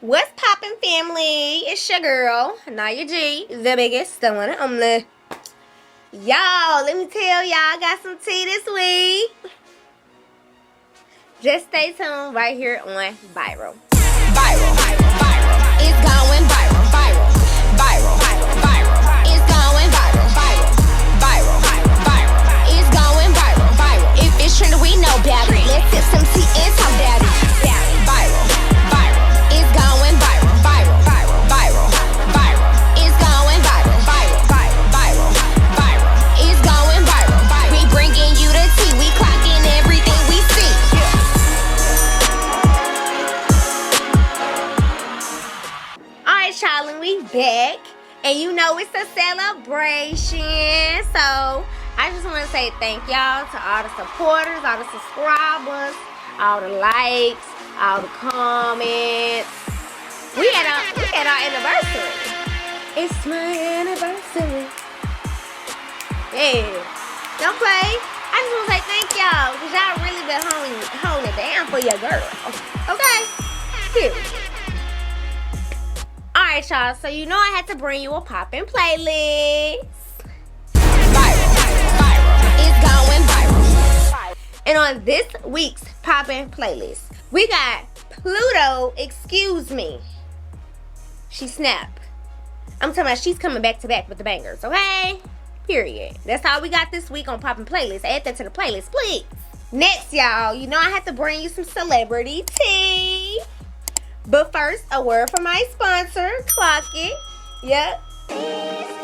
What's poppin', family? It's your girl, Niyahh G, the biggest, the one and only. Y'all, let me tell y'all, I got some tea this week. Just stay tuned right here on Viral. Viral. It's going viral. Viral. It's going viral. Viral. It's going viral. If it's trending, we know about it. Let's sip some tea and talk about it. Viral. It's going viral. It's going viral. It's going viral. We bringing you the tea. We clocking everything we see. Alright, y'all, and we back. And you know it's a celebration. So I just want to say thank y'all to all the supporters, all the subscribers, all the likes, all the comments. We had our anniversary. It's my anniversary. Yeah. Don't play. I just want to say thank y'all because y'all really been holding it down for your girl. Okay? Period. Alright, y'all. So you know I had to bring you a poppin' playlist. Viral. It's going viral. And on this week's poppin' playlist, we got Pluto, Excuse Me. She snap. I'm talking about she's coming back to back with the bangers, okay? Period. That's all we got this week on Poppin' Playlist. Add that to the playlist, please. Next, y'all, you know I have to bring you some celebrity tea. But first, a word from my sponsor, Clock It. Yep.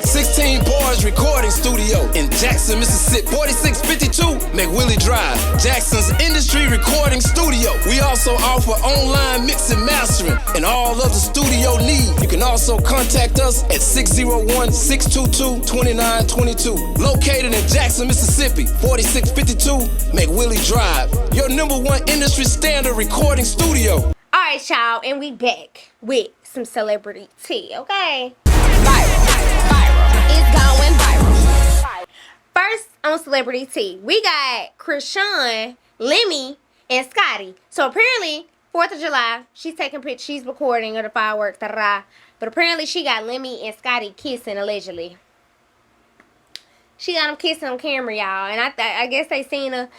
16 Boys Recording Studio in Jackson, Mississippi. 4652 McWillie Drive, Jackson's industry recording studio. We also offer online mix and mastering and all of the studio needs. You can also contact us at 601-622-2922. Located in Jackson, Mississippi. 4652 McWillie Drive, your #1 industry standard recording studio. Alright, y'all, and we back with some celebrity tea, okay? It's going viral. First on celebrity tea, we got Krishan, Lemmy, and Scotty. So apparently, 4th of July, she's taking pictures, she's recording of the fireworks, but apparently she got Lemmy and Scotty kissing, allegedly. She got them kissing on camera, y'all, and I guess they seen her.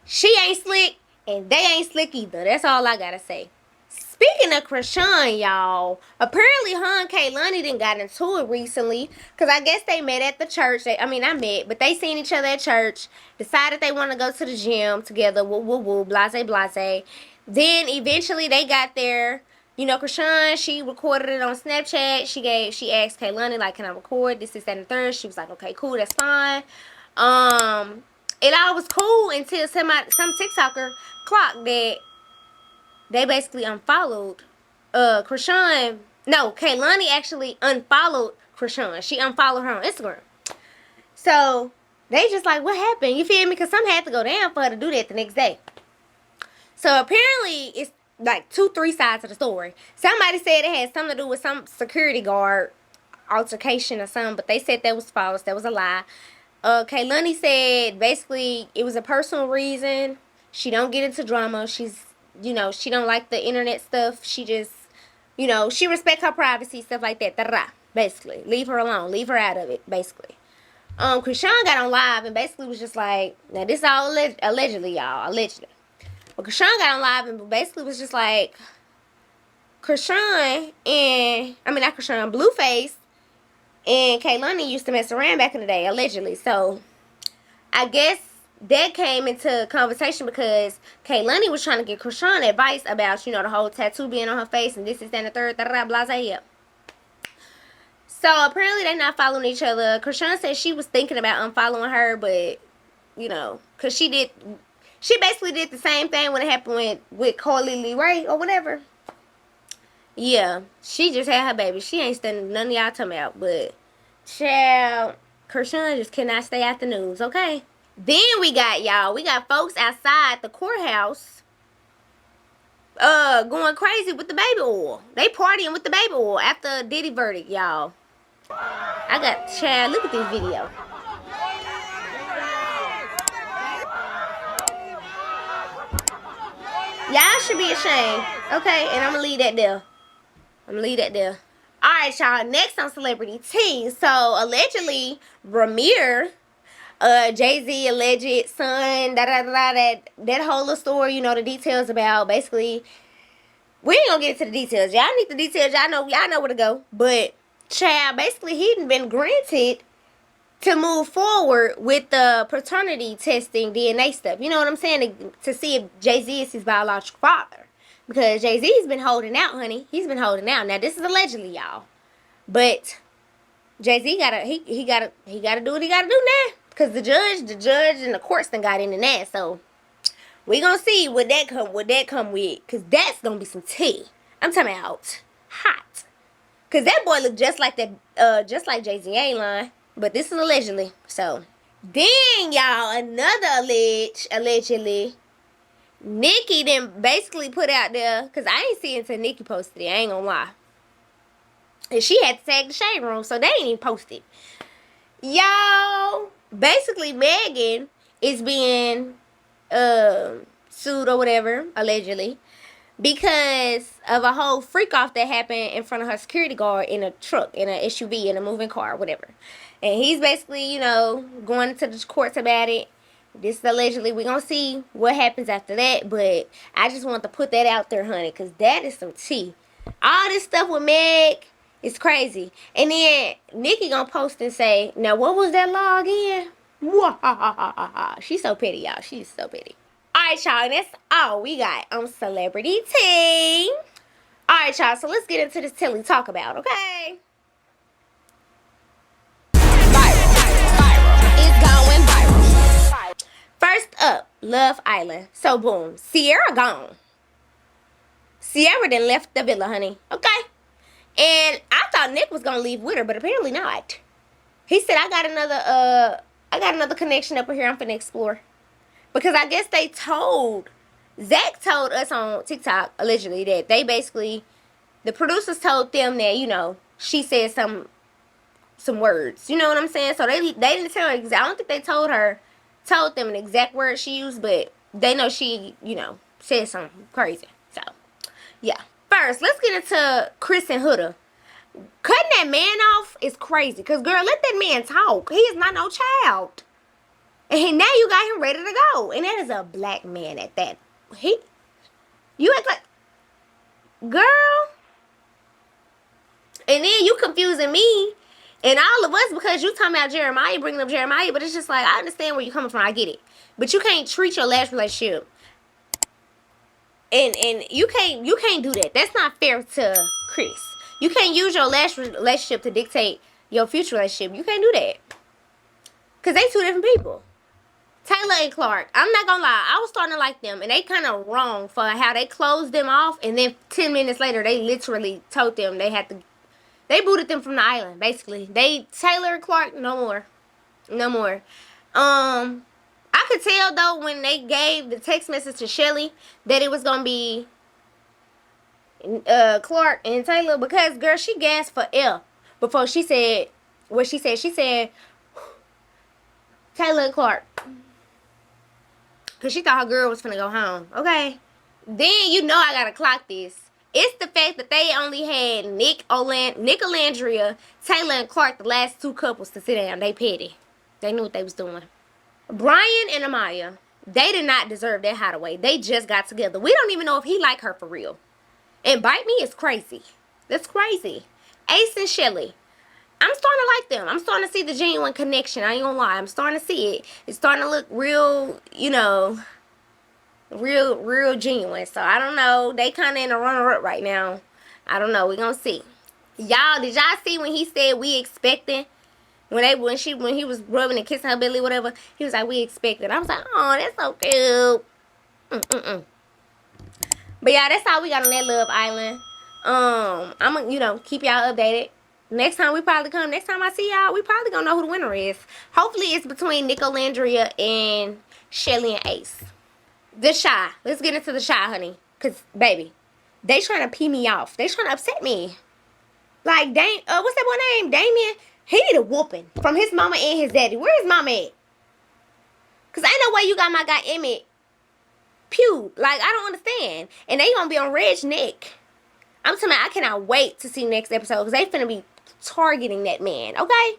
She ain't slick, and they ain't slick either. That's all I gotta say. Speaking of Krishan, y'all, apparently her and Kaylani done got into it recently because I guess they met at the church. Not met, but they seen each other at church, decided they want to go to the gym together, blase. Then eventually they got there. You know, Krishan, she recorded it on Snapchat. She asked Kaylani, like, can I record this, that, and the third? She was like, okay, cool, that's fine. It all was cool until some TikToker clocked that they basically unfollowed Krishan. No, Kaylani actually unfollowed Krishan. She unfollowed her on Instagram. So they just like, what happened? You feel me? Because something had to go down for her to do that the next day. So apparently it's like 2-3 sides of the story. Somebody said it had something to do with some security guard altercation or something, but they said that was false. That was a lie. Kaylani said basically it was a personal reason. She don't get into drama. She don't like the internet stuff. She just, she respect her privacy, stuff like that. Basically, leave her alone. Leave her out of it, basically. Krishan got on live and basically was just like, now this all allegedly, y'all. Allegedly. But Krishan got on live and basically was just like, Blueface and Kaylani used to mess around back in the day, allegedly. So, I guess that came into conversation because Kaylani was trying to give Krishan advice about, the whole tattoo being on her face and this, that, and the third, blase. So apparently they're not following each other. Krishan said she was thinking about unfollowing her, but, because she basically did the same thing when it happened with Carly Lee Ray or whatever. Yeah, she just had her baby. She ain't studying none of y'all talking about, but, child, Krishan just cannot stay out the news, okay? Then we got folks outside the courthouse going crazy with the baby oil. They partying with the baby oil after Diddy verdict, y'all. Look at this video. Y'all should be ashamed, okay? And I'm gonna leave that there. I'm gonna leave that there. Alright, y'all. Next on Celebrity Tea. So, allegedly, Ramir, Jay-Z alleged son, that whole little story, the details about, basically, we ain't gonna get into the details. Y'all need the details. Y'all know where to go. But, child, basically, he'd been granted to move forward with the paternity testing DNA stuff. You know what I'm saying? To see if Jay-Z is his biological father. Because Jay-Z's been holding out, honey. He's been holding out. Now, this is allegedly, y'all. But Jay-Z gotta do what he gotta do now. Because the judge and the courts done got into that. So, we gonna see what that come with. Because that's gonna be some tea. I'm talking about hot. Because that boy look just like Jay-Z, ain't lying. But this is allegedly. So, then, y'all, another allegedly, Nicki then basically put out there, because I ain't see it until Nicki posted it, I ain't gonna lie. And she had to tag the Shade Room, so they ain't even posted. Y'all, basically, Megan is being sued or whatever, allegedly, because of a whole freak off that happened in front of her security guard in a truck, in an SUV, in a moving car, whatever. And he's basically, going to the courts about it. This is allegedly. We're going to see what happens after that. But I just want to put that out there, honey, because that is some tea. All this stuff with Meg is crazy. And then Nicki going to post and say, now, what was that law again? She's so petty, y'all. She's so petty. Alright, y'all, and that's all we got on Celebrity Tea. Alright, y'all, so let's get into this till we talk about, okay? Viral. It's going viral. First up, Love Island. So, boom, Sierra gone. Sierra done left the villa, honey, okay? And I thought Nick was going to leave with her, but apparently not. He said, I got another connection up here I'm finna explore. Because I guess Zach told us on TikTok, allegedly, that they basically, the producers told them that, she said some words. You know what I'm saying? So they didn't tell her I don't think they told them an exact word she used, but they know she, said something crazy. So, yeah. First, let's get into Chris and Huda. Cutting that man off is crazy. Because, girl, let that man talk. He is not no child. And now you got him ready to go. And that is a black man at that. You act like, girl. And then you confusing me and all of us because you talking about Jeremiah, bringing up Jeremiah. But it's just like, I understand where you're coming from. I get it. But you can't treat your last relationship. And you can't do that. That's not fair to Chris. You can't use your last relationship to dictate your future relationship. You can't do that. Because they two different people. Taylor and Clark, I'm not gonna lie, I was starting to like them, and they kind of wrong for how they closed them off, and then 10 minutes later, they literally told them they booted them from the island, basically. Taylor and Clark, no more. I could tell, though, when they gave the text message to Shelly, that it was gonna be Clark and Taylor, because, girl, she gasped for air before she said what she said. She said, Taylor and Clark. Because she thought her girl was finna go home. Okay? Then I gotta clock this. It's the fact that they only had Nick Alandria, Taylor, and Clark, the last two couples, to sit down. They petty. They knew what they was doing. Brian and Amaya, they did not deserve that hideaway. They just got together. We don't even know if he like her for real. And Bite Me is crazy. That's crazy. Ace and Shelly. I'm starting to like them. I'm starting to see the genuine connection. I ain't gonna lie. I'm starting to see it. It's starting to look real, real genuine. So, I don't know. They kind of in a runner-up right now. I don't know. We're gonna see. Y'all, did y'all see when he said we expecting? When he was rubbing and kissing her belly, whatever, he was like, we expecting. I was like, oh, that's so cute. But, yeah, that's all we got on that Love Island. I'm gonna, keep y'all updated. Next time I see y'all, we probably gonna know who the winner is. Hopefully it's between Nick Alandria and Shelly and Ace. The Shy. Let's get into the Shy, honey. Because, baby, they trying to pee me off. They trying to upset me. Like, what's that boy name? Damien. He need a whooping from his mama and his daddy. Where his mama at? Because ain't no way you got my guy Emmett pewed. Like, I don't understand. And they gonna be on Reg's neck. I'm telling you, I cannot wait to see next episode because they finna be targeting that man, okay?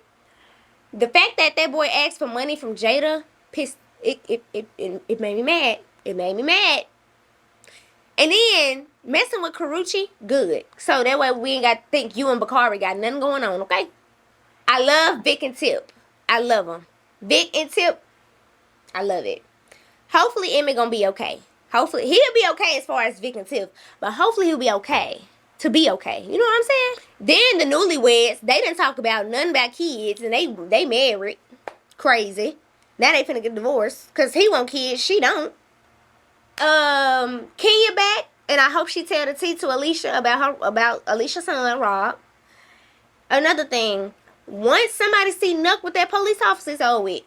The fact that that boy asked for money from Jada, it made me mad. It made me mad. And then, messing with Karuchi, good. So that way we ain't got to think you and Bakari got nothing going on, okay? I love Vic and Tip. I love them. Vic and Tip, I love it. Hopefully Emmett gonna be okay. Hopefully, he'll be okay as far as Vic and Tip. But hopefully he'll be okay. To be okay. You know what I'm saying? Then the newlyweds, they didn't talk about nothing about kids. And they married. Crazy. Now they finna get divorced. Because he want kids. She don't. Kenya back. And I hope she tell the tea to Alicia about Alicia's son, Rob. Another thing. Once somebody see Nuck with that police officer, it's over with.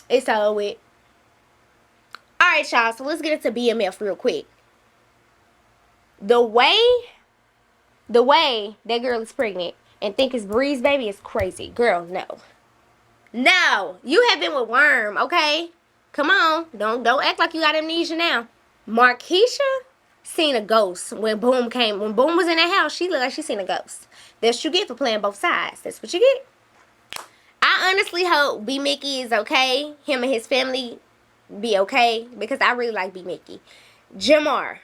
It's over with. Alright, y'all. So let's get into BMF real quick. The way that girl is pregnant and think it's Bree's baby is crazy. Girl, no. No. You have been with Worm, okay? Come on. Don't act like you got amnesia now. Markeisha seen a ghost when Boom was in that house. She looked like she seen a ghost. That's what you get for playing both sides. That's what you get. I honestly hope B. Mickey is okay. Him and his family be okay. Because I really like B. Mickey. Jamar.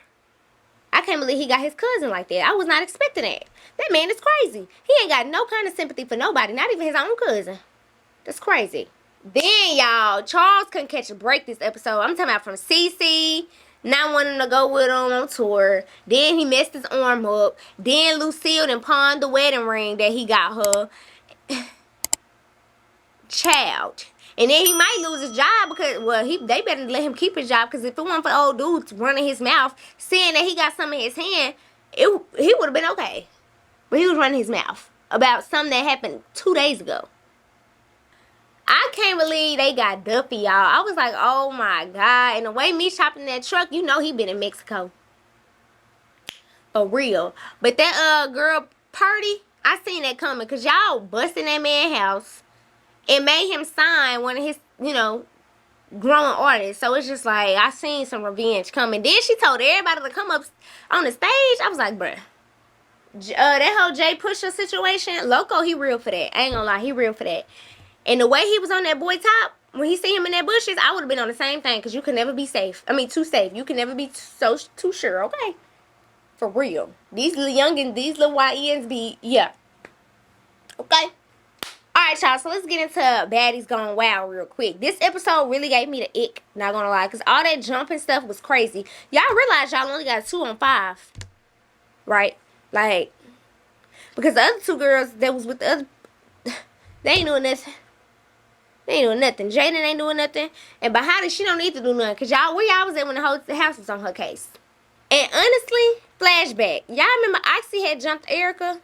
I can't believe he got his cousin like that. I was not expecting that. That man is crazy. He ain't got no kind of sympathy for nobody. Not even his own cousin. That's crazy. Then, y'all, Charles couldn't catch a break this episode. I'm talking about from CC, not wanting to go with him on tour. Then he messed his arm up. Then Lucille done pawned the wedding ring that he got her. Child. And then he might lose his job because, well, they better let him keep his job because if it wasn't for old dudes running his mouth, saying that he got something in his hand, he would have been okay. But he was running his mouth about something that happened 2 days ago. I can't believe they got Duffy, y'all. I was like, oh my God. And the way me shopping that truck, you know he been in Mexico. For real. But that girl, Purdy, I seen that coming because y'all busting that man's house. It made him sign one of his, growing artists. So it's just like, I seen some revenge coming. Then she told everybody to come up on the stage. I was like, bruh. That whole Jay Pusha situation, Loco, he real for that. I ain't gonna lie, he real for that. And the way he was on that boy top, when he see him in that bushes, I would have been on the same thing. Because you can never be safe. I mean, too safe. You can never be too sure, okay? For real. These little youngins, these little YNs be, yeah. Okay? Alright, y'all, so let's get into Baddies Gone Wild real quick. This episode really gave me the ick, not gonna lie, because all that jumping stuff was crazy. Y'all realize y'all only got 2 on 5, right? Like, because the other 2 girls that was with the other, they ain't doing nothing. They ain't doing nothing. Jaden ain't doing nothing. And Bahati, she don't need to do nothing, because where y'all was at when the whole house was on her case? And honestly, flashback. Y'all remember Oxy had jumped Erica?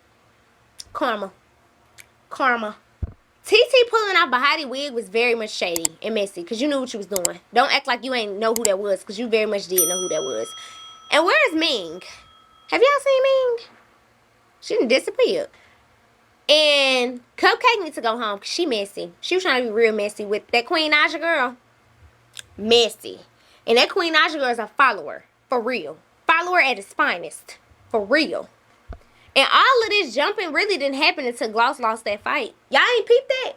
Karma. TT pulling out Bahati wig was very much shady and messy because you knew what you was doing. Don't act like you ain't know who that was because you very much did know who that was. And where's Ming? Have y'all seen Ming? She done disappeared. And Cupcake needs to go home because she messy. She was trying to be real messy with that Queen Naja girl. Messy. And that Queen Naja girl is a follower. For real. Follower at its finest. For real. And all of this jumping really didn't happen until Gloss lost that fight. Y'all ain't peeped that?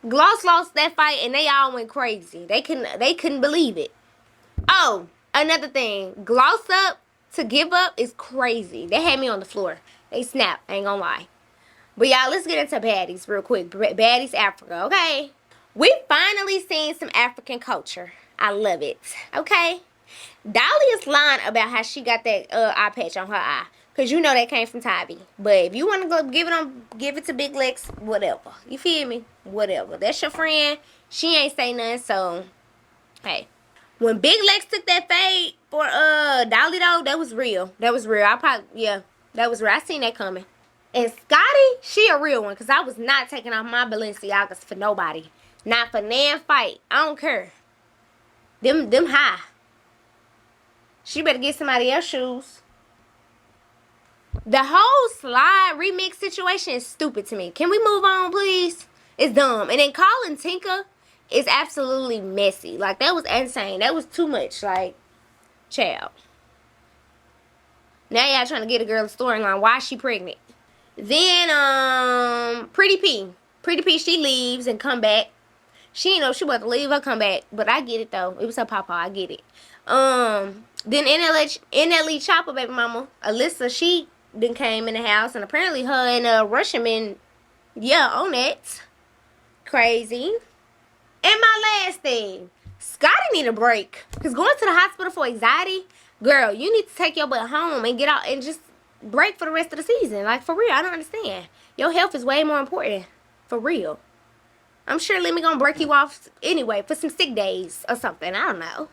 Gloss lost that fight and they all went crazy. They couldn't believe it. Oh, another thing. Gloss up to give up is crazy. They had me on the floor. They snapped. I ain't gonna lie. But y'all, let's get into Baddies real quick. Baddies Africa, okay? We finally seen some African culture. I love it. Okay? Dahlia's lying about how she got that eye patch on her eye. Because you know that came from Tybee. But if you want to go give it to Big Lex, whatever. You feel me? Whatever. That's your friend. She ain't say nothing, so hey. When Big Lex took that fade for Dolly though, that was real. That was real. That was real. I seen that coming. And Scotty, she a real one. Because I was not taking off my Balenciagas for nobody. Not for nan fight. I don't care. Them high. She better get somebody else shoes. The whole Slide remix situation is stupid to me. Can we move on, please? It's dumb. And then calling Tinka is absolutely messy. Like, that was insane. That was too much. Like, child. Now y'all trying to get a girl a storyline. Why is she pregnant? Then, Pretty P, she leaves and come back. She didn't know she about to leave or come back. But I get it, though. It was her papa. I get it. Then NLE Chopper baby mama, Alyssa, she then came in the house. And apparently her and Russian man, yeah, on that. Crazy. And my last thing. Scotty need a break. Because going to the hospital for anxiety, girl, you need to take your butt home and get out and just break for the rest of the season. Like, for real, I don't understand. Your health is way more important. For real. I'm sure Lemmy gonna break you off anyway for some sick days or something. I don't know.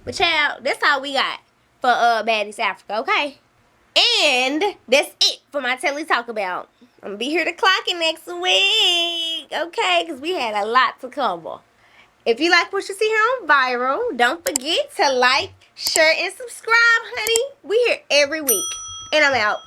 But child, that's all we got for Baddies Africa, okay? And that's it for my Telly Talk About. I'm gonna be here to clock it next week, okay? Because we had a lot to cover. If you like what you see here on Viral, don't forget to like, share, and subscribe, honey. We here every week. And I'm out.